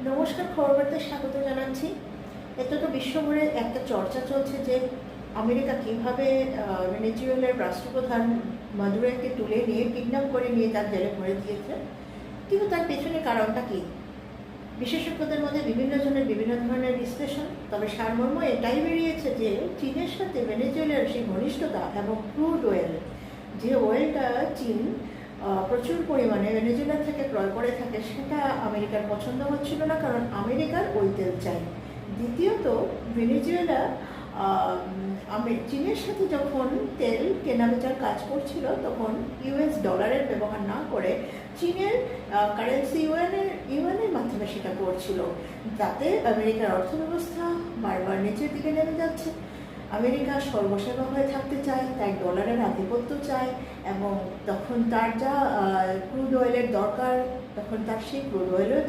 নমস্কার, খবরবার্তে স্বাগত জানাচ্ছি। এতে তো বিশ্বজুড়ে একটা চর্চা চলছে যে আমেরিকা কীভাবে ভেনেজুয়েলার রাষ্ট্রপ্রধান মাদুরোকে তুলে নিয়ে কিডন্যাপ করে নিয়ে তার জেলে ভরে দিয়েছে। কিন্তু তার পেছনে কারণটা কী? বিশেষজ্ঞদের মধ্যে বিভিন্ন জনের বিভিন্ন ধরনের বিশ্লেষণ। তবে সারমর্ম এটাই বেরিয়েছে যে চীনের সাথে ভেনেজুয়েলার সেই ঘনিষ্ঠতা এবং ক্রুড অয়েল, যে অয়েলটা চীন প্রচুর পরিমাণে ভেনেজুয়েলা থেকে ক্রয় করে থাকে, সেটা আমেরিকার পছন্দ হচ্ছিল না, কারণ আমেরিকার ওই তেল চাই। দ্বিতীয়ত, ভেনেজুয়েলা চীনের সাথে যখন তেল কেনাবেচার কাজ করছিল তখন ইউএস ডলারের ব্যবহার না করে চীনের কারেন্সি ইউএনের মাধ্যমে সেটা করছিল। তাতে আমেরিকার অর্থব্যবস্থা বারবার নিচের দিকে নেমে যাচ্ছে। আমেরিকা সর্বসেবা হয়ে থাকতে চায়, তাই ডলারের আধিপত্য চায়, এবং তখন তার যা ক্রুড অয়েলের দরকার, তখন তার সেই ক্রুড অয়েলও